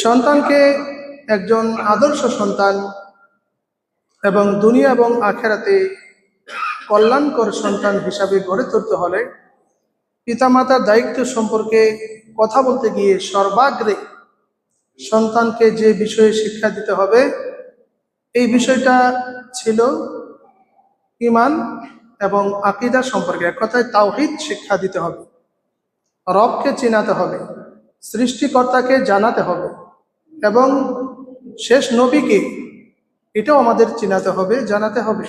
সন্তানকে একজন আদর্শ সন্তান এবং দুনিয়া এবং আখেরাতে কল্যাণকর সন্তান হিসাবে গড়ে তুলতে হলে পিতামাতার দায়িত্ব সম্পর্কে কথা বলতে গিয়ে সর্বাগ্রে সন্তানকে যে বিষয়ে শিক্ষা দিতে হবে এই বিষয়টা ছিল ঈমান এবং আকীদা সম্পর্কে, এক কথায় তাওহীদ শিক্ষা দিতে হবে। রবকে চিনাতে হবে, সৃষ্টিকর্তাকে জানাতে হবে এবং শেষ নবীকে এটাও আমাদের চিনাতে হবে, জানাতে হবে।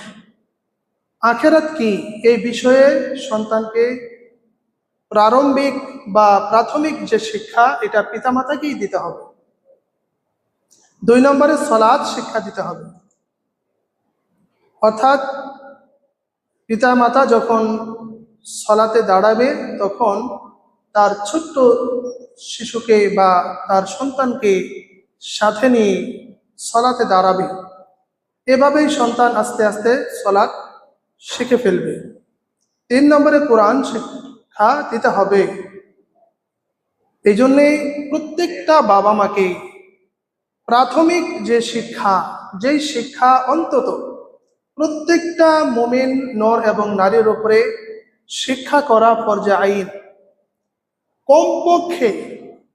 আখেরাত কি এই বিষয়ে সন্তানকে প্রারম্ভিক বা প্রাথমিক যে শিক্ষা এটা পিতামাতাকেই দিতে হবে। 2 নম্বরে সালাত শিক্ষা দিতে হবে, অর্থাৎ পিতামাতা যখন সালাতে দাঁড়াবে তখন তার ছোট্ট শিশুকে বা তার সন্তানকে সাথে নিয়ে সালাতে দাঁড়াবে। এভাবেই সন্তান আস্তে আস্তে সালাত শিখে ফেলবে। 3 নম্বরে কোরআন শিক্ষা দিতে হবে। এই জন্যে প্রত্যেকটা বাবা মাকে প্রাথমিক যে শিক্ষা, যেই শিক্ষা অন্তত প্রত্যেকটা মুমিন নর এবং নারীর উপরে শিক্ষা করা ফরজে আইন, কমপক্ষে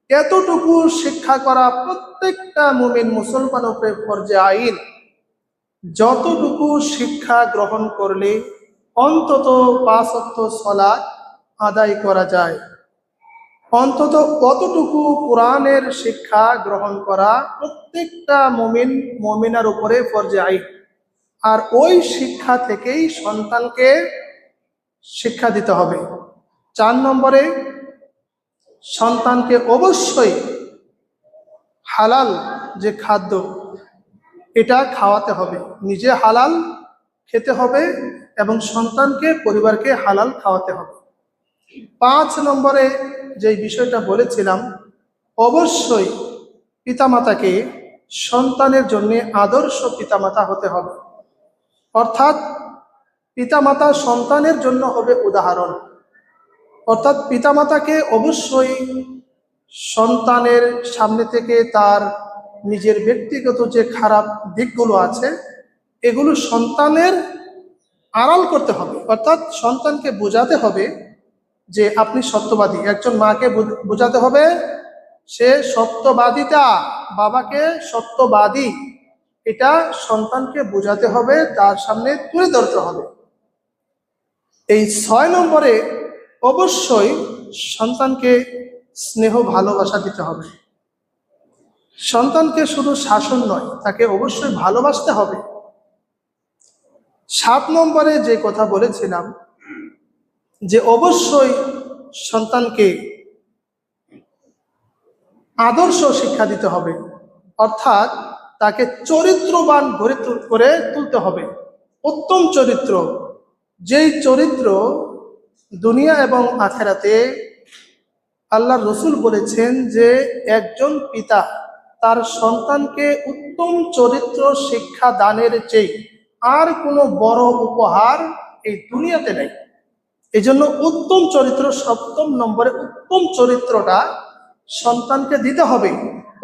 এতটুকু শিক্ষা করা প্রত্যেকটা মুমিন মুসলমানের উপরে ফরজে আইন, যতটুকু শিক্ষা গ্রহণ করলে অন্তত 5 ওয়াক্ত সালাত আদায় করা যায়, অন্তত কতটুকু কোরআনের শিক্ষা গ্রহণ করা প্রত্যেকটা মুমিন মুমিনার উপরে ফরজে আইন। আর ওই শিক্ষা থেকেই সন্তানকে শিক্ষা দিতে হবে। 4 নম্বরে সন্তানকে অবশ্যই হালাল যে খাদ্য এটা খাওয়াতে হবে, নিজে হালাল খেতে হবে এবং সন্তানকে পরিবারকে হালাল খাওয়াতে হবে। 5 নম্বরে যে বিষয়টা বলেছিলাম, অবশ্যই পিতামাতাকে সন্তানের জন্য আদর্শ পিতামাতা হতে হবে, অর্থাৎ পিতামাতা সন্তানের জন্য হবে উদাহরণ। অর্থাৎ পিতামাতাকে অবশ্যই সন্তানের সামনে থেকে তার নিজের ব্যক্তিগত যে খারাপ দিকগুলো আছে এগুলো সন্তানের আড়াল করতে হবে। অর্থাৎ সন্তানকে বোঝাতে হবে যে আপনি সত্যবাদী। একজন মাকে বোঝাতে হবে সে সত্যবাদিতা, বাবাকে সত্যবাদী, এটা সন্তানকে বোঝাতে হবে, তার সামনে তুলে ধরতে হবে। এই 6 নম্বরে অবশ্যই সন্তানকে স্নেহ ভালোবাসা দিতে হবে। সন্তানকে শুধু শাসন নয়, তাকে অবশ্যই ভালোবাসতে হবে। 7 নম্বরে যে কথা বলেছিলাম যে অবশ্যই সন্তানকে আদর্শ শিক্ষা দিতে হবে, অর্থাৎ তাকে চরিত্রবান করে তুলতে হবে। উত্তম চরিত্র, যেই চরিত্র দুনিয়া এবং আখেরাতে আল্লাহর রাসূল বলেছেন যে একজন পিতা তার সন্তানকে উত্তম চরিত্র শিক্ষা দানের চেয়ে আর কোনো বড় উপহার এই দুনিয়াতে নেই। এই জন্য উত্তম চরিত্র, 7 নম্বরে উত্তম চরিত্রটা সন্তানকে দিতে হবে,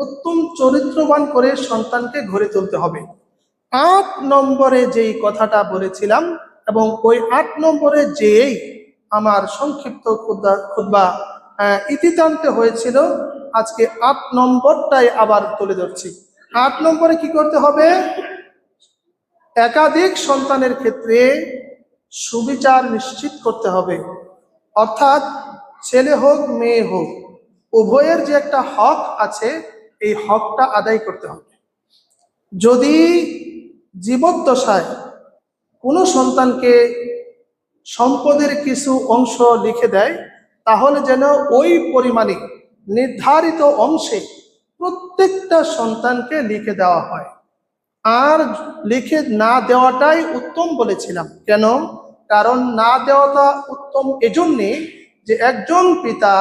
উত্তম চরিত্রবান করে সন্তানকে গড়ে তুলতে হবে। 8 নম্বরে যেই কথাটা বলেছিলাম এবং ওই 8 নম্বরে যেই আমার সংক্ষিপ্ত খুতবা ইতি টানতে হয়েছিল, আজকে 8 নম্বরটাই আবার তুলে ধরছি। 8 নম্বরে কি করতে হবে? একাধিক সন্তানের ক্ষেত্রে সুবিচার নিশ্চিত করতে হবে, অর্থাৎ ছেলে হোক মেয়ে হোক উভয়ের যে একটা হক আছে এই হকটা আদায় করতে হবে। যদি জীবদ্দশায় কোনো সন্তানকে সম্পদের কিছু অংশ লিখে দেয় তাহলে যেন ওই পরিমাণে নির্ধারিত অংশে প্রত্যেকটা সন্তানকে লিখে দেওয়া হয়। আর লিখে না দেওয়াটাই উত্তম বলেছিলাম। কেন? কারণ না দেওয়াটা উত্তম এজন্যে যে একজন পিতা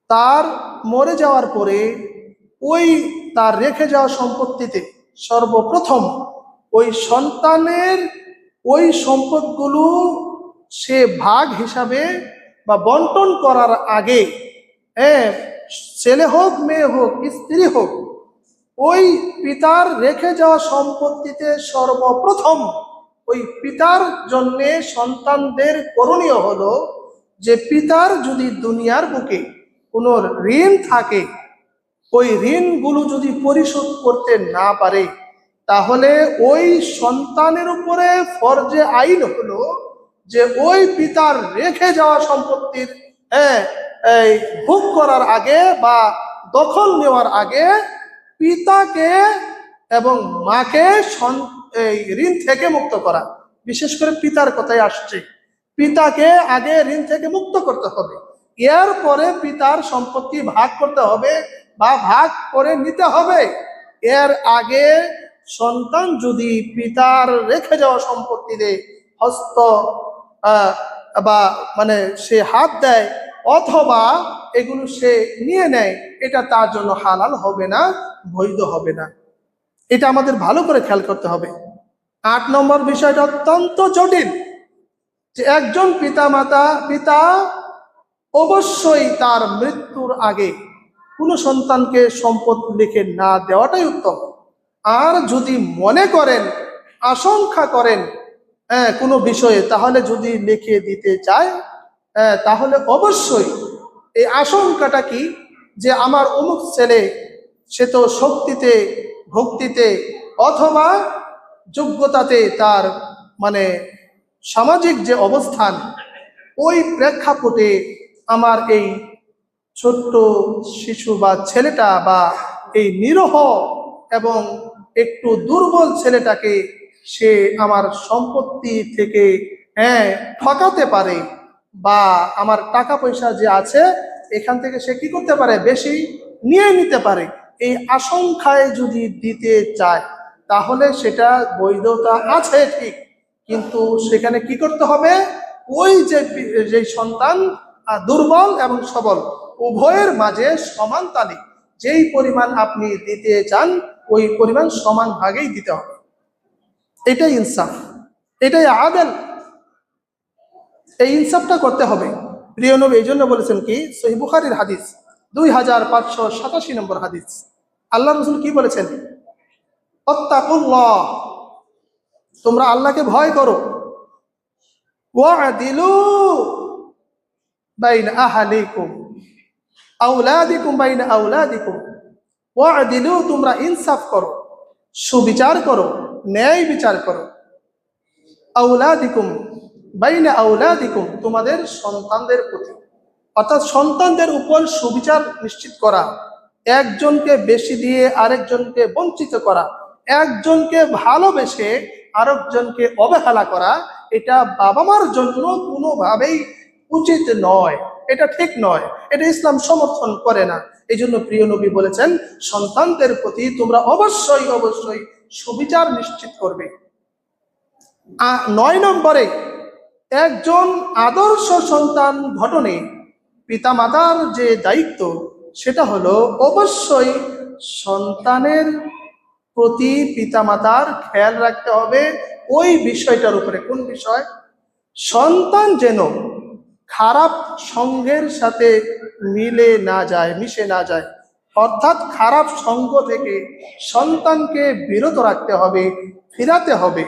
তার মরে যাওয়ার পরে ওই তার রেখে যাওয়া সম্পত্তিতে সর্বপ্রথম ওই সন্তানের ওই সম্পদগুলো সে ভাগ হিসাবে বা বন্টন করার আগে ছেলে হোক মেয়ে হোক স্ত্রী হোক, ওই পিতার রেখে যাওয়া সম্পত্তিতে সর্বপ্রথম ওই পিতার জন্যে সন্তানদের করণীয় হলো যে পিতার যদি দুনিয়ার বুকে কোনো ঋণ থাকে, ওই ঋণগুলো যদি পরিশোধ করতে না পারে, তাহলে ওই সন্তানের উপরে ফরজে আইন হলো যে ওই পিতার রেখে যাওয়া সম্পত্তির এই ভোগ করার আগে বা দখল নেওয়ার আগে পিতাকে এবং মাকে এই ঋণ থেকে মুক্ত করা। বিশেষ করে পিতার কথাই আসছে, পিতাকে আগে ঋণ থেকে মুক্ত করতে হবে, এরপরে পিতার সম্পত্তি ভাগ করতে হবে বা ভাগ করে নিতে হবে। এর আগে সন্তান যদি পিতার রেখে যাওয়া সম্পত্তিতে হস্ত বা মানে সে হাত দেয় অথবা এগুলো সে নিয়ে নেয়, এটা তার জন্য হালাল হবে না, বৈধ হবে না। এটা আমাদের ভালো করে খেয়াল করতে হবে। 8 নম্বর বিষয়টা অত্যন্ত জটিল, যে একজন পিতা অবশ্যই তার মৃত্যুর আগে কোনো সন্তানকে সম্পদ লিখে না দেওয়াটাই উত্তম। আর যদি মনে করেন, আশঙ্কা করেন কোনো বিষয়ে, তাহলে যদি লিখে দিতে চায় তাহলে অবশ্যই এই আশঙ্কাটা কি, যে আমার অমুক ছেলে সে তো শক্তিতে ভক্তিতে অথবা যোগ্যতাতে তার মানে সামাজিক যে অবস্থান, ওই প্রেক্ষাপটে আমার এই ছোট্ট শিশু বা ছেলেটা বা এই নিরহ এবং একটু দুর্বল ছেলেটাকে সে আমার সম্পত্তি থেকে ঠকাতে পারে, বা আমার টাকা পয়সা যে আছে এখান থেকে সে কি করতে পারে, বেশি নিয়ে নিতে পারে, এই আশঙ্কায় যদি দিতে চায় তাহলে সেটা বৈধতা আছে ঠিক, কিন্তু সেখানে কি করতে হবে, ওই যে সন্তান দুর্বল এবং সবল উভয়ের মাঝে সমান তালে যেই পরিমাণ আপনি দিতে চান ওই পরিমাণ সমান ভাগেই দিতে হবে। এটাই ইনসাফ, এটাই আদেল, এই ইনসাফটা করতে হবে। প্রিয় নবী এই জন্য বলেছেন কি, সহিহ বুখারীর হাদিস 2587 নম্বর হাদিস, আল্লাহ রাসূল কি বলেছেন, আত্তাকুল্লাহ, তোমরা আল্লাহকে ভয় করো, ওয়াদিলু বাইনা আহলিকুম আওলাদিকুম বাইনা আওলাদিকুম, ওয়াদিলু, তোমরা ইনসাফ করো, সুবিচার করো, ন্যায় বিচার করো, আওলাদিকুম বাইনা আওলাদিকুম, তোমাদের সন্তানদের প্রতি, অর্থাৎ সন্তানদের উপর সুবিচার নিশ্চিত করা, একজনকে বেশি দিয়ে আরেকজনকে বঞ্চিত করা, একজনকে ভালোবেসে আরেকজনকে অবহেলা করা, এটা বাবা মার জন্য কোনোভাবেই উচিত নয়, এটা ঠিক নয়, এটা ইসলাম সমর্থন করে না। এই জন্য প্রিয় নবী বলেছেন, সন্তানদের প্রতি তোমরা অবশ্যই অবশ্যই সুবিচার নিশ্চিত করবে। 9 নম্বরে, একজন আদর্শ সন্তান গঠনে পিতামাতার যে দায়িত্ব সেটা হলো অবশ্যই সন্তানের প্রতি পিতামাতার খেয়াল রাখতে হবে ওই বিষয়টার উপরে। কোন বিষয়? সন্তান যেন খারাপ সঙ্গের সাথে মিশে না যায়, অর্থাৎ খারাপ সঙ্গ থেকে সন্তানকে বিরত রাখতে হবে, ফিরাতে হবে।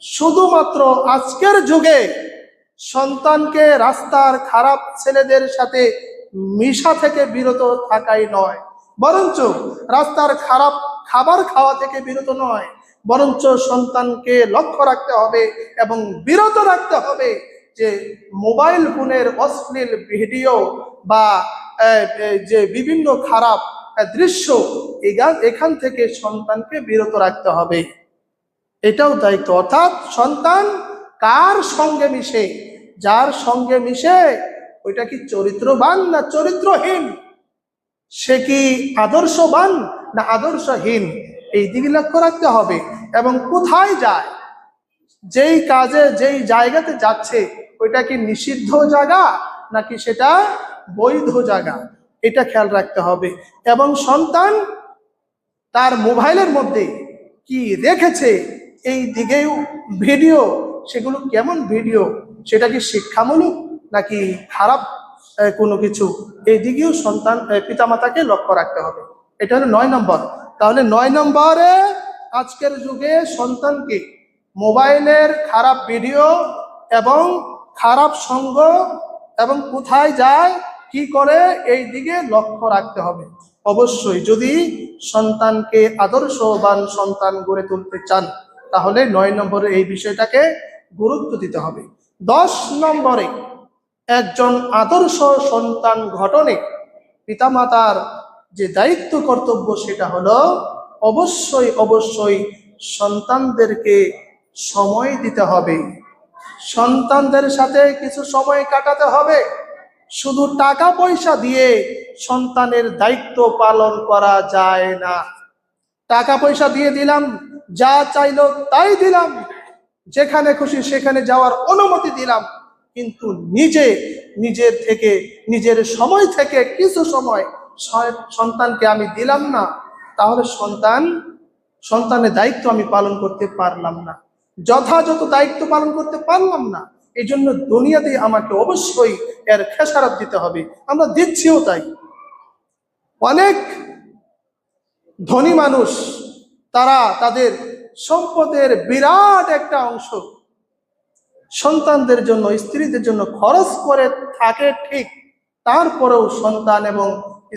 শুধুমাত্র আজকের যুগে সন্তানকে রাস্তার খারাপ ছেলেদের সাথে মিশা থেকে বিরত থাকাই নয়, বরঞ্চ রাস্তার খারাপ খাবার খাওয়া থেকে বিরত নয়, বরঞ্চ সন্তানকে লক্ষ্য রাখতে হবে এবং বিরত রাখতে হবে যে মোবাইল ফোনের অশ্লীল ভিডিও বা যে বিভিন্ন খারাপ দৃশ্য, এখান থেকে সন্তানকে বিরত রাখতে হবে। এটাও দায়িত্ব। অর্থাৎ সন্তান কার সঙ্গে মিশে, যার সঙ্গে মিশে ওইটা কি চরিত্রবান না চরিত্রহীন, সে কি আদর্শবান না আদর্শহীন, এই দিকে লক্ষ্য রাখতে হবে। এবং কোথায় যায়, যেই কাজে যেই জায়গাতে যাচ্ছে ওইটা কি নিষিদ্ধ জায়গা নাকি সেটা বৈধ জায়গা, এটা খেয়াল রাখতে হবে। এবং সন্তান তার মোবাইলের মধ্যে কি রেখেছে এই দিকেও ভিডিও, সেগুলো কেমন ভিডিও, সেটা কি শিক্ষামূলক নাকি খারাপ কোনো কিছু, এই দিকেও সন্তান পিতামাতাকে লক্ষ্য রাখতে হবে। এটা হলো 9 নম্বর। তাহলে 9 নম্বরে আজকের যুগে সন্তানকে মোবাইলের খারাপ ভিডিও এবং খারাপ সঙ্গ এবং কোথায় যায় কি করে এই দিকে লক্ষ্য রাখতে হবে অবশ্যই। যদি সন্তানকে আদর্শবান সন্তান গড়ে তুলতে চান তাহলে 9 নম্বরে এই বিষয়টাকে গুরুত্ব দিতে হবে। 10 নম্বরে একজন আদর্শ সন্তান গঠনে পিতামাতার যে দায়িত্ব কর্তব্য সেটা হলো অবশ্যই অবশ্যই সন্তানদেরকে সময় দিতে হবে, সন্তানদের সাথে কিছু সময় কাটাতে হবে। শুধু টাকা পয়সা দিয়ে সন্তানের দায়িত্ব পালন করা যায় না। টাকা পয়সা দিয়ে দিলাম, যা চাইলো তাই দিলাম, যেখানে খুশি সেখানে যাওয়ার অনুমতি দিলাম, কিন্তু নিজের থেকে নিজের সময় থেকে কিছু সময় সন্তানকে আমি দিলাম না, তাহলে সন্তানের দায়িত্ব আমি পালন করতে পারলাম না, যথাযথ দায়িত্ব পালন করতে পারলাম না। এই জন্য দুনিয়াতে আমাকে অবশ্যই এর খেসারত দিতে হবে। আমরা দিচ্ছিও তাই। অনেক ধনী মানুষ তারা তাদের সম্পদের বিরাট একটা অংশ সন্তানদের জন্য, স্ত্রীদের জন্য খরচ করে থাকে ঠিক, তারপরেও সন্তান এবং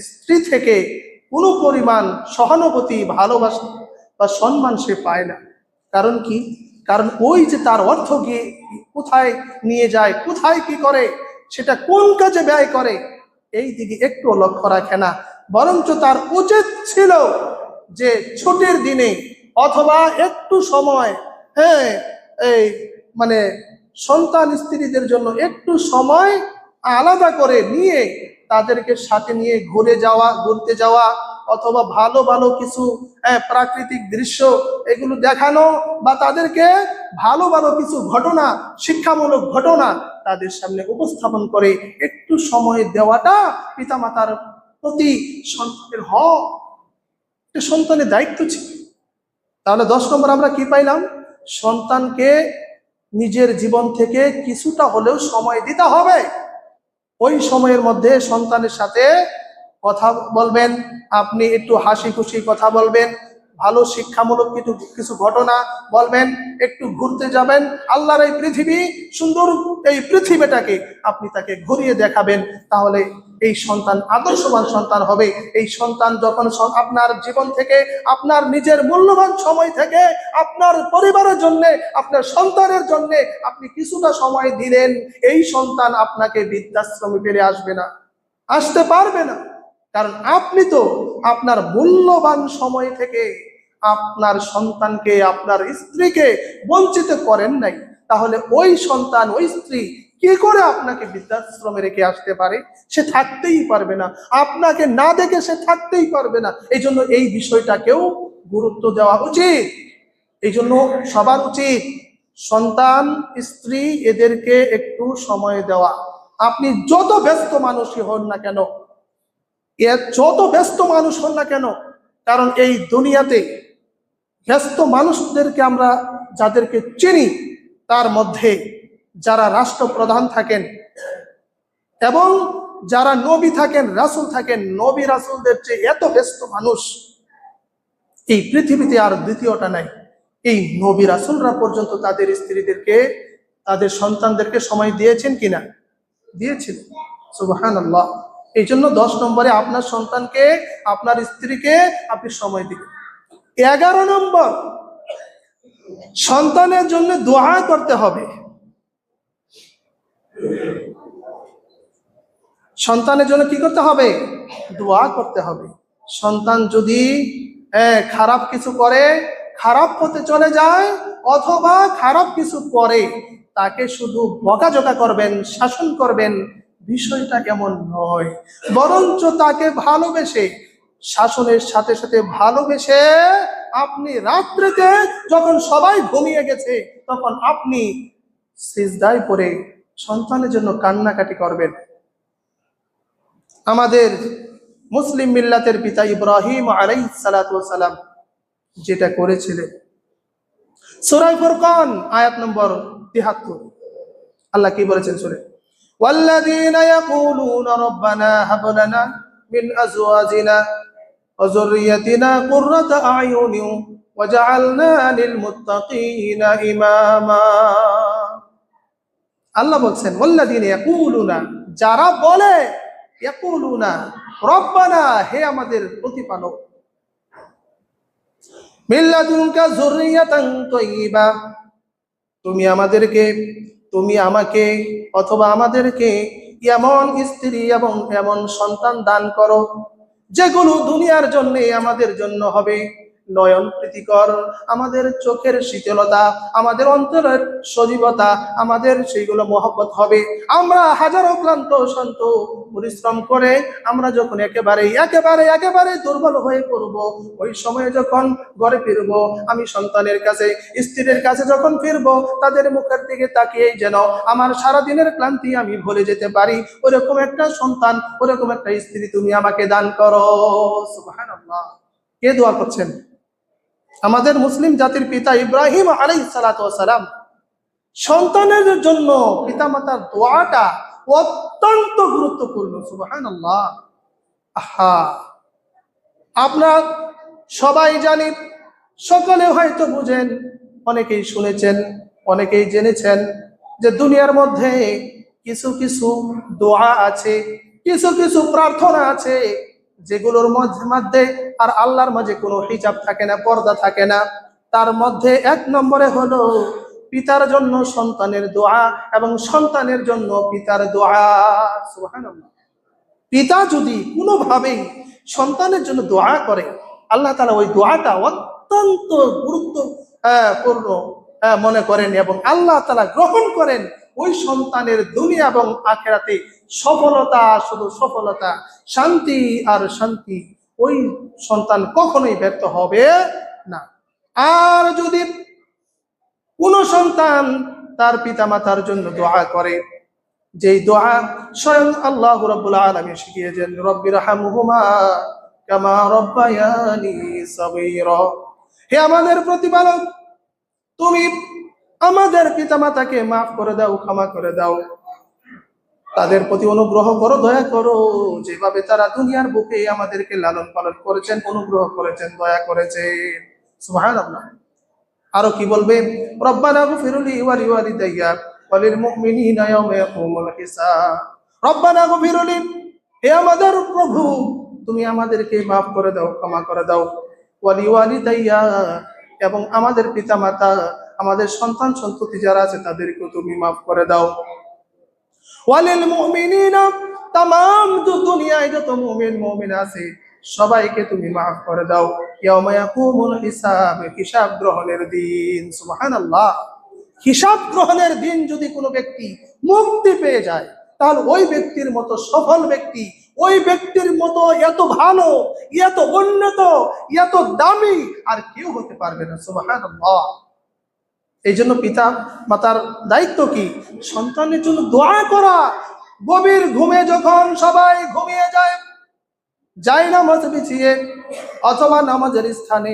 স্ত্রী থেকে কোনো পরিমাণ সহানুভূতি, ভালোবাসা বা সম্মান সে পায় না। কারণ কি? কারণ ওই যে তার অর্থ গিয়ে কোথায় নিয়ে যায়, কোথায় কি করে, সেটা কোন কাজে ব্যয় করে, এই দিকে একটু লক্ষ্য রাখে না। বরঞ্চ তার উচিত ছিল যে ছুটির দিনে অথবা একটু সময়, এই মানে সন্তান স্ত্রীদের জন্য একটু সময় আলাদা করে নিয়ে তাদেরকে সাথে নিয়ে ঘুরতে যাওয়া অথবা ভালো ভালো কিছু প্রাকৃতিক দৃশ্য এগুলো দেখানো, বা তাদেরকে ভালো ভালো কিছু ঘটনা, শিক্ষামূলক ঘটনা তাদের সামনে উপস্থাপন করে একটু সময় দেওয়াটা পিতামাতার প্রতি সন্তানের হক, সন্তানের দায়িত্ব ছিল। তাহলে 10 নম্বর আমরা কি পাইলাম? সন্তানকে নিজের জীবন থেকে কিছুটা হলেও সময় দিতে হবে। ওই সময়ের মধ্যে সন্তানের সাথে কথা বলবেন, আপনি একটু হাসি খুশি কথা বলবেন, ভালো শিক্ষামূলক কিছু ঘটনা বলবেন, একটু ঘুরতে যাবেন, আল্লাহর এই পৃথিবী সুন্দর, এই পৃথিবীটাকে আপনি তাকে ঘুরিয়ে দেখাবেন। তাহলে এই সন্তান আদর্শবান সন্তান হবে। এই সন্তান যখন আপনার জীবন থেকে, আপনার নিজের মূল্যবান সময় থেকে আপনার পরিবারের জন্য, আপনার সন্তানের জন্য আপনি কিছুটা সময় দিলেন, এই সন্তান আপনাকে বৃদ্ধাশ্রমে ফেলে আসবে না, আসতে পারবে না। কারণ আপনি তো আপনার মূল্যবান সময় থেকে আপনার সন্তানকে, আপনার স্ত্রীকে বঞ্চিত করেন নাই। তাহলে ওই সন্তান, ওই স্ত্রী কি করে আপনাকে বৃদ্ধাশ্রমে রেখে আসতে পারে? সে থাকতেই পারবে না, আপনাকে না দেখে সে থাকতেই পারবে না। এই জন্য এই বিষয়টাকেও গুরুত্ব দেওয়া উচিত। এই জন্য সবার উচিত সন্তান, স্ত্রী এদেরকে একটু সময় দেওয়া। আপনি যত ব্যস্ত মানুষই হন না কেন, যত ব্যস্ত মানুষ হন না কেন, কারণ এই দুনিয়াতে ব্যস্ত মানুষদেরকে আমরা যাদেরকে চিনি, তার মধ্যে যারা রাষ্ট্রপ্রধান থাকেন এবং যারা নবী থাকেন, রাসূল থাকেন, নবী রাসূলদের চেয়ে এত ব্যস্ত মানুষ এই পৃথিবীতে আর দ্বিতীয়টা নাই। এই নবী রাসূলরা পর্যন্ত তাদের স্ত্রীদেরকে, তাদের সন্তানদেরকে সময় দিয়েছেন কিনা? দিয়েছিলেন। সুবহানাল্লাহ। এই জন্য 10 নম্বরে আপনার সন্তানকে, আপনার স্ত্রীকে আপনি সময় দিবেন। 11 নম্বর, সন্তানের জন্য দোয়া করতে হবে। সন্তানের জন্য কি করতে হবে? দোয়া করতে হবে। সন্তান যদি খারাপ কিছু করে, খারাপ পথে চলে যায় অথবা খারাপ কিছু করে, তাকে শুধু বকাঝকা করবেন, শাসন করবেন, বিষয়টা এমন নয়। বরঞ্চ তাকে ভালোবেসে, শাসনের সাথে সাথে ভালোবেসে আপনি রাত্রিতে যখন সবাই ঘুমিয়ে গেছে তখন আপনি সিজদায় পড়ে সন্তানের জন্য কান্নাকাটি করবেন। আমাদের মুসলিম মিল্লাতের পিতা ইব্রাহিম আলাইহিস সালাতু ওয়াস সালাম যেটা করেছিলেন, সূরা ফুরকান আয়াত নম্বর ৭৩, আল্লাহ কি বলেছেন শুনে, ওয়াল্লাযীনা ইয়াকুলুনা রাব্বানা হাব লানা মিন আজওয়াজিনা ওয়া যুররিয়্যাতিনা কুররাতা আ'য়ুনিন ওয়াজআলনা লিল মুত্তাকিনা ইমামা। আল্লাহ বলছেন ওয়াল্লাযীনা ইয়াকুলুনা, যারা বলে, ইয়াকুলুনা রব্বানা, হে আমাদের প্রতিপালক, মিন লাদুনকা যুররিয়াতান তাইয়্যিবা, তুমি আমাদেরকে, তুমি আমাকে অথবা আমাদেরকে এমন স্ত্রী এবং এমন সন্তান দান করো যেগুলো দুনিয়ার জন্য আমাদের জন্য হবে নয়ন প্রীতিকর, আমাদের চোখের শীতলতা, আমাদের অন্তরের সজীবতা, আমাদের সেইগুলো মহব্বত হবে। আমরা হাজারো ক্লান্ত শান্ত পরিশ্রম করে আমরা যখন একেবারে একেবারে একেবারে দুর্বল হয়ে পড়ব, ওই সময়ে যখন ঘরে ফিরব, আমি সন্তানের কাছে স্ত্রীর কাছে যখন ফিরব, তাদের মুখের দিকে তাকিয়েই যেন আমার সারা দিনের ক্লান্তি আমি ভুলে যেতে পারি। ওরকম একটা সন্তান, ওরকম একটা স্ত্রী তুমি আমাকে দান করো। সুবহানাল্লাহ। কে দোয়া করছেন? আমাদের মুসলিম জাতির পিতা ইব্রাহিম আলাইহিস সালাতু ওয়াস সালাম। সন্তানের জন্য পিতামাতার দোয়াটা অত্যন্ত গুরুত্বপূর্ণ। সুবহানাল্লাহ। আহা, আমরা সবাই জানি, সকলে হয়তো বুঝেন, অনেকেই শুনেছেন, অনেকেই জেনেছেন যে দুনিয়ার মধ্যে কিছু কিছু দোয়া আছে, কিছু কিছু প্রার্থনা আছে যেগুলোর মধ্যে আর আল্লাহর মাঝে কোনো হিজাব থাকে না, পর্দা থাকে না। তার মধ্যে এক নম্বরে হলো পিতার জন্য সন্তানের দোয়া এবং সন্তানের জন্য পিতার দোয়া। সুবহানাল্লাহ। পিতা যদি কোনোভাবেই সন্তানের জন্য দোয়া করে, আল্লাহ তাআলা ওই দোয়াটা অত্যন্ত গুরুত্বপূর্ণ মনে করেন এবং আল্লাহ তাআলা গ্রহণ করেন। ওই সন্তানের দুনিয়া এবং আখিরাতে সফলতা, শুধু সফলতা, শান্তি আর শান্তি, ওই সন্তান কখনোই ব্যর্থ হবে না। আর যদি কোন সন্তান তার পিতামাতার জন্য দোয়া করে, যেই দোয়া স্বয়ং আল্লাহ রাব্বুল আলামিন শিখিয়েছেন, রব্বিরহামহুমা কামা রব্বায়ানি সাগীরা, হে আমাদের প্রতিপালক, তুমি আমাদের পিতামাতাকে মাফ করে দাও, ক্ষমা করে দাও, তাদের প্রতি অনুগ্রহ করো, দয়া করো, যেভাবে তারা দুনিয়ার বুকে আমাদেরকে লালন পালন করেছেন, অনুগ্রহ করেছেন, দয়া করেছেন। সুবহানাল্লাহ। আরো কি বলবে? রব্বানা গফিরলি ওয়া লিওয়ালিদাইয়া ওয়া লিল মুমিনিনা ইয়াওমা ইয়াকুমুল হিসাব। রব্বানা গফিরলি, হে আমাদের প্রভু, তুমি আমাদেরকে মাফ করে দাও, ক্ষমা করে দাও, ওয়া লিওয়ালিদাইয়া, এবং আমাদের পিতামাতা, আমাদের সন্তান সন্ততি যারা আছে তাদেরকে তুমি মাফ করে দাও, ওয়া লিল মুমিনিনা, तमाम দুনিয়ায় যত মুমিন মুমিনা আছে সবাইকে তুমি মাফ করে দাও, ইয়াউমা ইয়াকুমুল হিসাব, হিসাব গ্রহণের দিন। সুবহানাল্লাহ। হিসাব গ্রহণের দিন যদি কোনো ব্যক্তি মুক্তি পেয়ে যায়, তাহলে ওই ব্যক্তির মতো সফল ব্যক্তি, ওই ব্যক্তির মতো এত ভালো, এত উন্নত, এত দামি আর কেউ হতে পারবে না। সুবহানাল্লাহ। এই জন্য পিতা মাতার দায়িত্ব কি? সন্তানের জন্য দোয়া করা। গভীর ঘুমে যখন সবাই ঘুমিয়ে যায় নামাজ বিছিয়ে অথবা নামাজের স্থানে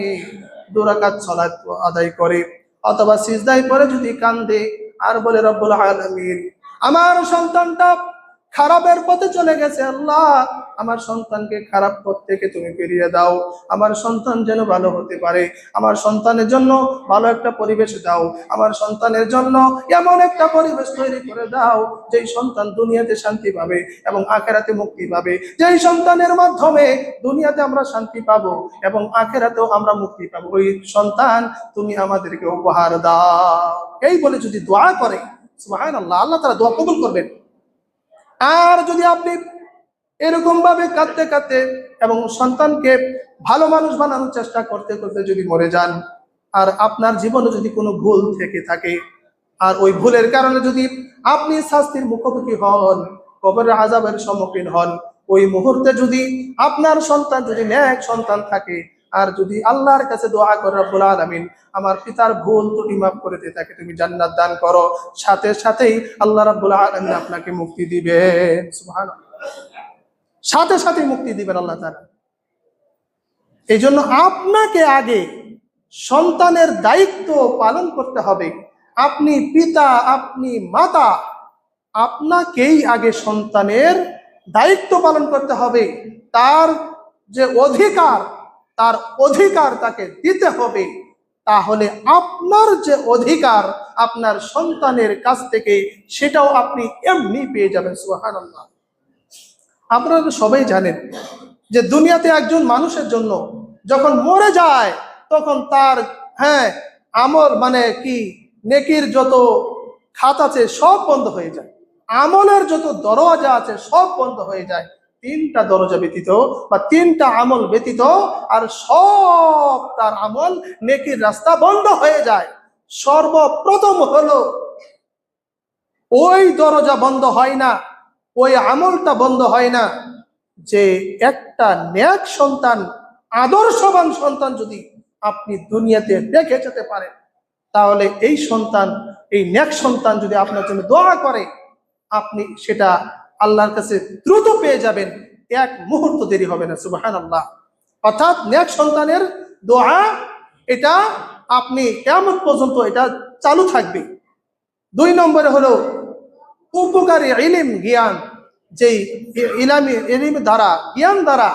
2 রাকাত সালাত আদায় করে অথবা সিজদায় পড়ে যদি কান্দে আর বলে, রব্বুল আলামিন, আমার সন্তানটা খারাপের পথে চলে গেছে, আল্লাহ আমার সন্তানকে খারাপ পথ থেকে তুমি ফিরিয়ে দাও, আমার সন্তান যেন ভালো হতে পারে, আমার সন্তানের জন্য ভালো একটা পরিবেশ দাও, আমার সন্তানের জন্য এমন একটা পরিবেশ তৈরি করে দাও যেই সন্তান দুনিয়াতে শান্তি পাবে এবং আখিরাতে মুক্তি পাবে, যেই সন্তানের মাধ্যমে দুনিয়াতে আমরা শান্তি পাবো এবং আখিরাতেও আমরা মুক্তি পাবো, ওই সন্তান তুমি আমাদেরকে উপহার দাও। এই বলে যদি দোয়া করে, সুবহানাল্লাহ, আল্লাহ তাআলা দোয়া কবুল করবেন। আর যদি আপনি এরকম ভাবে কাঁদতে কাঁদতে এবং সন্তানকে ভালো মানুষ বানানোর চেষ্টা করতে করতে যদি মরে যান, আর আপনার জীবনে যদি কোনো ভুল থেকে থাকে, আর ওই ভুলের কারণে যদি আপনি শাস্তির মুখোমুখি হন, কবরের আযাবের সম্মুখীন হন, ওই মুহূর্তে যদি আপনার সন্তান যদি নেক সন্তান থাকে, আর যদি আল্লাহর কাছে দোয়া করে, রব্বুল আলামিন, আমার পিতার ভুল ত্রুটি মাফ করে দিয়ে তাকে তুমি জান্নাত দান করো, সাথে সাথেই আল্লাহ রাব্বুল আলামিন আপনাকে মুক্তি দিবেন। সুবহানাল্লাহ। সাথে সাথে মুক্তি দিবেন আল্লাহ তাআলা। এই জন্য আপনাকে আগে সন্তানের দায়িত্ব পালন করতে হবে। আপনি পিতা, আপনি মাতা, আপনাকেই আগে সন্তানের দায়িত্ব পালন করতে হবে। তার যে অধিকার, তার অধিকার তাকে দিতে হবে। তাহলে আপনার যে অধিকার আপনার সন্তানের কাছ থেকে, সেটাও আপনি এমনি পেয়ে যাবেন। সুবহানাল্লাহ। আপনারা তো সবাই জানেন যে দুনিয়াতে একজন মানুষের জন্য যখন মরে যায়, তখন তার আমল মানে কি, নেকির যত খাত আছে সব বন্ধ হয়ে যায়, আমলের যত দরজা আছে সব বন্ধ হয়ে যায়। তিনটা দরজা ব্যতীত বা তিনটা আমল ব্যতীত আর সব তার আমল, নেকির রাস্তা বন্ধ হয়ে যায়। সর্বপ্রথম হলো ওই দরজা বন্ধ হয় না, ওই আমলটা বন্ধ হয় না যে একটা নেক সন্তান, আদর্শবান সন্তান যদি আপনি দুনিয়াতে রেখে যেতে পারেন, তাহলে এই সন্তান, এই নেক সন্তান যদি আপনার জন্য দোয়া করে, আপনি সেটা আল্লাহর কাছে দ্রুত পেয়ে যাবেন, এক মুহূর্ত দেরি হবে না। সুবহানাল্লাহ। অর্থাৎ নেক সন্তানের দোয়া, এটা আপনি কিয়ামত পর্যন্ত এটা চালু থাকবে। 2 নম্বরে হলো উপকারী ইলম, জ্ঞান। যেই ইলম দ্বারা, জ্ঞান দ্বারা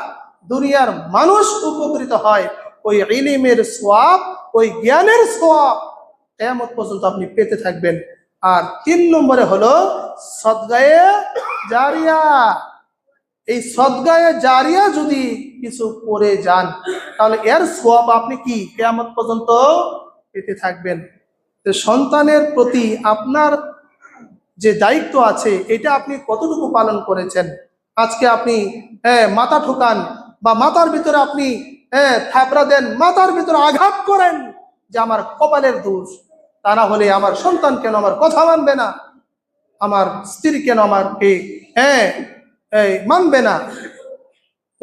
দুনিয়ার মানুষ উপকৃত হয়, ওই ইলমের সওয়াব, ওই জ্ঞানের সওয়াব কিয়ামত পর্যন্ত আপনি পেতে থাকবেন। আর 3 নম্বরে হলো সদকায়ে জারিয়া। এই সদকায়ে জারিয়া যদি কিছু করে যান, তাহলে এর সওয়াব আপনি কি কিয়ামত পর্যন্ত পেতে থাকবেন। তো সন্তানের প্রতি আপনার যে দায়িত্ব আছে, এটা আপনি কতটুকু পালন করেছেন। আজকে আপনি মাথা ঠোকান বা মাথার ভিতরে আপনি থাপড়া দেন, মাথার ভিতরে আঘাত করেন যে আমার কপালের দোষ, তা না হলে আমার সন্তান কেন আমার কথা মানবে না, আমার স্ত্রী কেন আমাকে মানবে না।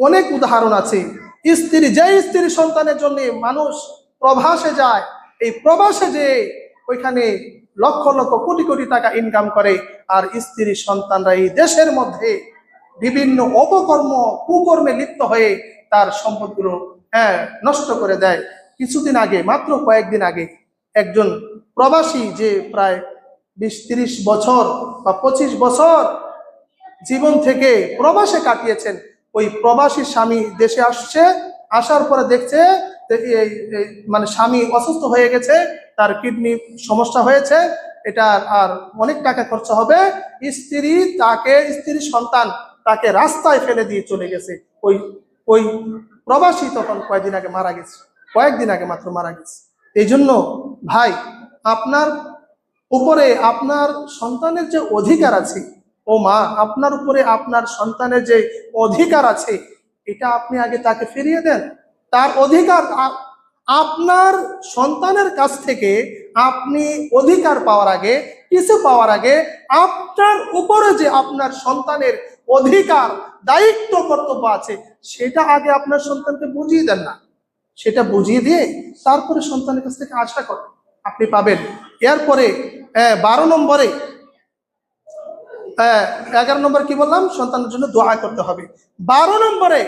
অনেক উদাহরণ আছে। স্ত্রী সন্তানের জন্য মানুষ প্রবাসে যায়, এই প্রবাসে যে ওইখানে লক্ষ লক্ষ কোটি কোটি টাকা ইনকাম করে, আর স্ত্রী সন্তানরা এই দেশের মধ্যে বিভিন্ন অপকর্ম, কুকর্মে লিপ্ত হয়ে তার সম্পদগুলো নষ্ট করে দেয়। কিছুদিন আগে, মাত্র কয়েকদিন আগে, একজন প্রবাসী যে প্রায় 20-30 বছর বা 25 বছর জীবন থেকে প্রবাসে কাটিয়েছেন, ওই প্রবাসী স্বামী দেশে আসছে, আসার পরে দেখছে মানে স্বামী অসুস্থ হয়ে গেছে, তার কিডনি সমস্যা হয়েছে, এটা আর অনেক টাকা খরচ হবে। স্ত্রী সন্তান তাকে রাস্তায় ফেলে দিয়ে চলে গেছে। ওই ওই প্রবাসী তখন কয়েকদিন আগে মারা গেছে, কয়েকদিন আগে মাত্র মারা গেছে। এই জন্য ভাই, আপনার উপরে আপনার সন্তানের যে অধিকার আছে, ও মা, আপনার উপরে আপনার সন্তানের যে অধিকার আছে, এটা আপনি আগে তাকে ফিরিয়ে দেন। তার অধিকার আপনার সন্তানের কাছ থেকে আপনি অধিকার পাওয়ার আগে, কিছু পাওয়ার আগে, আপনার উপরে যে আপনার সন্তানের অধিকার, দায়িত্ব, কর্তব্য আছে, সেটা আগে আপনার সন্তানকে বুঝিয়ে দেন না। সেটা বুঝিয়ে দিয়ে তারপরে সন্তানের কাছ থেকে আশা করেন আপনি পাবেন। এরপরে 12 নম্বরে 11 নম্বর কি বললাম, সন্তানের জন্য দোয়া করতে হবে। 12 নম্বরে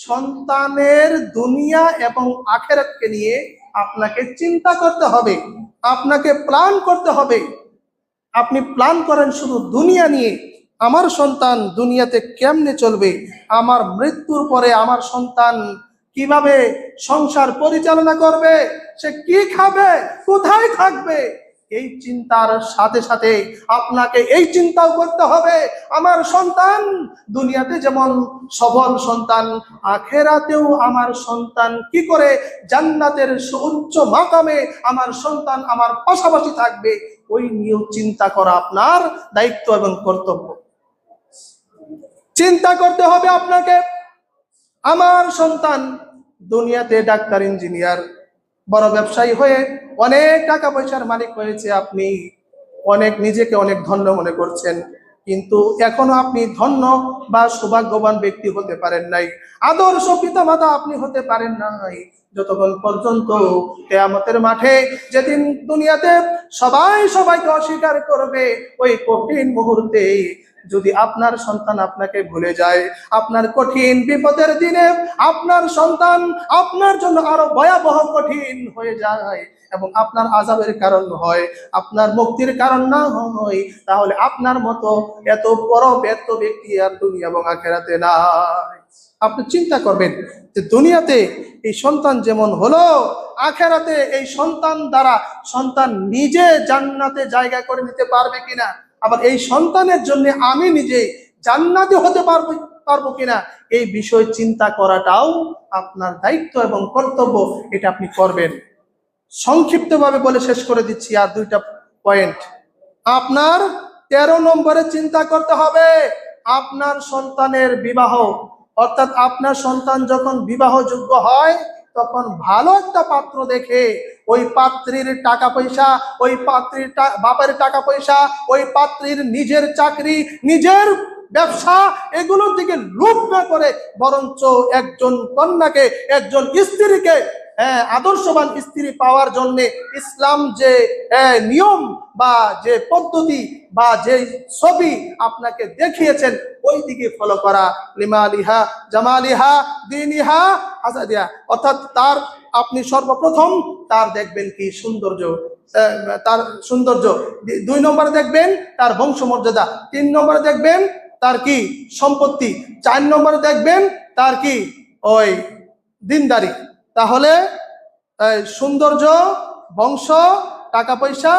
সন্তানের দুনিয়া এবং আখিরাতকে নিয়ে আপনাকে চিন্তা করতে হবে, আপনাকে প্ল্যান করতে হবে। আপনি প্ল্যান করেন শুধু দুনিয়া নিয়ে, আমার সন্তান দুনিয়াতে কেমনে চলবে, আমার মৃত্যুর পরে আমার সন্তান কিভাবে সংসার পরিচালনা করবে, সে কি খাবে, কোথায় থাকবে। এই চিন্তার সাথে সাথে আপনাকে এই চিন্তাও করতে হবে, আমার সন্তান দুনিয়াতে যেমন সফল সন্তান, আখিরাতেও আমার সন্তান কি করে জান্নাতের উচ্চ মাকামে আমার সন্তান আমার পাশাপাশি থাকবে, ওই নিয়েও চিন্তা করা আপনার দায়িত্ব এবং কর্তব্য। চিন্তা করতে হবে আপনাকে, আমার সন্তান দুনিয়াতে ডাক্তার, ইঞ্জিনিয়ার, বড় ব্যবসায়ী হয়ে অনেক টাকা পয়সার মালিক হয়েছে, আপনি নিজেকে অনেক ধন্য মনে করছেন, কিন্তু এখনো আপনি ধন্য বা সৌভাগ্যবান ব্যক্তি হতে পারেন নাই, আদর্শ পিতামাতা আপনি হতে পারেন নাই, যতক্ষণ পর্যন্ত কিয়ামতের মাঠে যেদিন দুনিয়াতে সবাই সবাইকে অস্বীকার করবে, ওই কঠিন মুহূর্তে যদি আপনার সন্তান আপনাকে ভুলে যায়, আপনার কঠিন বিপদের দিনে আপনার সন্তান আপনার জন্য আরো ভয়াবহ কঠিন হয়ে যায় এবং আপনার আযাবের কারণ হয়, আপনার মুক্তির কারণ না হয়, তাহলে আপনার মতো এত বড় ব্যর্থ ব্যক্তি আর দুনিয়া এবং আখিরাতে নাই। আপনি চিন্তা করবেন যে দুনিয়াতে এই সন্তান যেমন হলো, আখিরাতে এই সন্তান দ্বারা সন্তান নিজে জান্নাতে জায়গা করে নিতে পারবে কিনা, আবার এই সন্তানের জন্য আমি নিজে জান্নাতে হতে পারবো কিনা, এই বিষয় চিন্তা করাটাও আপনার দায়িত্ব এবং কর্তব্য। এটা আপনি করবেন। সংক্ষিপ্তভাবে বলে শেষ করে দিচ্ছি আর দুইটা পয়েন্ট। আপনার 13 নম্বরে চিন্তা করতে হবে আপনার সন্তানের বিবাহ, অর্থাৎ আপনার সন্তান যখন বিবাহযোগ্য হয় তখন ভালো একটা পাত্র দেখে ওই পাত্রীর টাকা পয়সা, ওই পাত্রীর বাপের টাকা পয়সা, ওই পাত্রীর নিজের চাকরি, নিজের ব্যবসা, এগুলোর দিকে লোভ না করে বরঞ্চ একজন কন্যাকে, একজন স্ত্রীকে আদর্শবান স্ত্রী পাওয়ার জন্য ইসলাম যে নিয়ম বা যে পদ্ধতি বা যে ছবি আপনাকে দেখিয়েছেন ওই দিকে ফলো করা। লিমালিহা জামালিহা দিনিহা আসাদিয়া, অর্থাৎ তার আপনি সর্বপ্রথম তার দেখবেন কি সৌন্দর্য, তার সৌন্দর্য, 2 নম্বরে দেখবেন তার বংশমর্যাদা, 3 নম্বরে দেখবেন তার কি সম্পত্তি, 4 নম্বরে দেখবেন তার কি ওই দিনদারি। তাহলে সৌন্দর্য, বংশ, টাকা পয়সা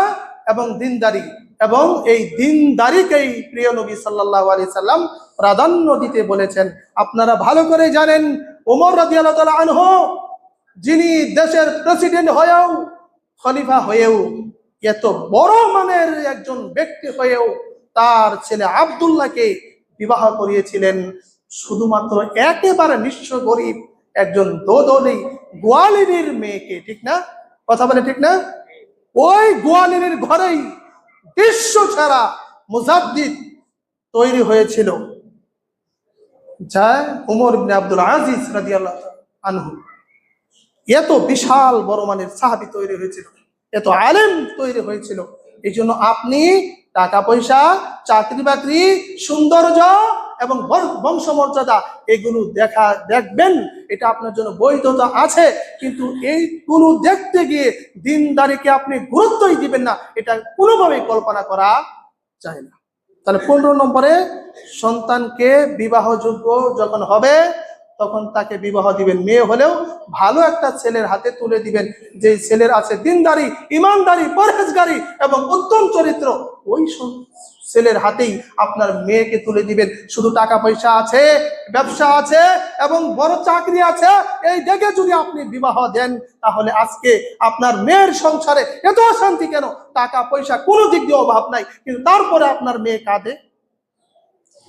এবং দিনদারি, এবং এই দিনদারিকেই প্রিয় নবী সাল্লাল্লাহু আলাইহি সাল্লাম প্রাধান্য দিতে বলেছেন। আপনারা ভালো করে জানেন ওমর রাদিয়াল্লাহু তাআলা আনহু, যিনি দেশের প্রেসিডেন্ট হয়েও, খলিফা হয়েও, এত বড় মানের একজন ব্যক্তি হয়েও তার ছেলে আব্দুল্লাহকে বিবাহ করিয়েছিলেন শুধুমাত্র একেবারে নিঃস্ব গরিব একজন দোদলি গোয়ালিনীর মেয়েকে। ঠিক না? কথা বলে ঠিক না? ওই গোয়ালিনীর ঘরেই বিশ্ব ছাড়া মুজাদ্দিদ তৈরি হয়েছিল, যা উমর ইবনে আব্দুল আজিজ রাদিয়াল্লাহু আনহু। এত বিশাল বড় মানের সাহাবী তৈরি হয়েছিল, এত আলেম তৈরি হয়েছিল। এই জন্য আপনি টাকা পয়সা, চাকরি বাকরি, সৌন্দর্য এবং বংশমর্যাদা এগুলো দেখবেন, এটা আপনার জন্য বৈধতা আছে, কিন্তু এইগুলো দেখতে গিয়ে দিনদারিকে আপনি গুরুত্বই দিবেন না, এটা কোনোভাবেই কল্পনা করা যায় না। তাহলে 15 নম্বরে সন্তানকে বিবাহযোগ্য যখন হবে তখন তাকে বিবাহ দিবেন। মেয়ে হলেও ভালো একটা ছেলের হাতে তুলে দিবেন, যে ছেলের আছে দিনদারি, ইমানদারি, পরহেজগারি এবং উত্তম চরিত্র। ওই ছেলের হাতেই আপনার মেয়েকে তুলে দিবেন। শুধু টাকা পয়সা আছে, ব্যবসা আছে এবং বড় চাকরি আছে, এই দেখে যদি আপনি বিবাহ দেন তাহলে আজকে আপনার মেয়ের সংসারে এত শান্তি কেন? টাকা পয়সা কোনো দিক দিয়ে অভাব নাই, কিন্তু তারপরে আপনার মেয়ে কাঁদে।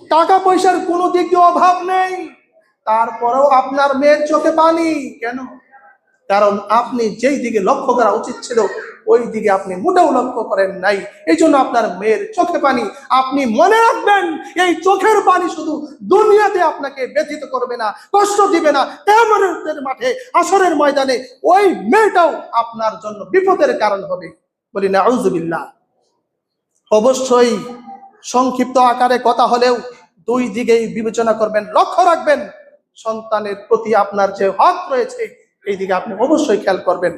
টাকা পয়সার কোনো দিক দিয়ে অভাব নেই, তারপরেও আপনার মেয়ের চোখে পানি কেন? কারণ আপনি যেই দিকে লক্ষ্য করা উচিত ছিল ওই দিকে আপনি মোটেও লক্ষ্য করেন নাই, এই জন্য আপনার মেয়ের চোখে পানি। আপনি মনে রাখবেন, এই চোখের পানি শুধু দুনিয়াতে আপনাকে ব্যথিত করবে না, কষ্ট দিবে না, কিয়ামতের মাঠে, হাসরের ময়দানে ওই মেয়েটাও আপনার জন্য বিপদের কারণ হবে। বলি নাউযুবিল্লাহ। অবশ্যই সংক্ষিপ্ত আকারে কথা হলেও দুই দিকেই বিবেচনা করবেন, লক্ষ্য রাখবেন সন্তানের প্রতি আপনার যে হক রয়েছে এই দিকে আপনি অবশ্যই খেয়াল করবেন।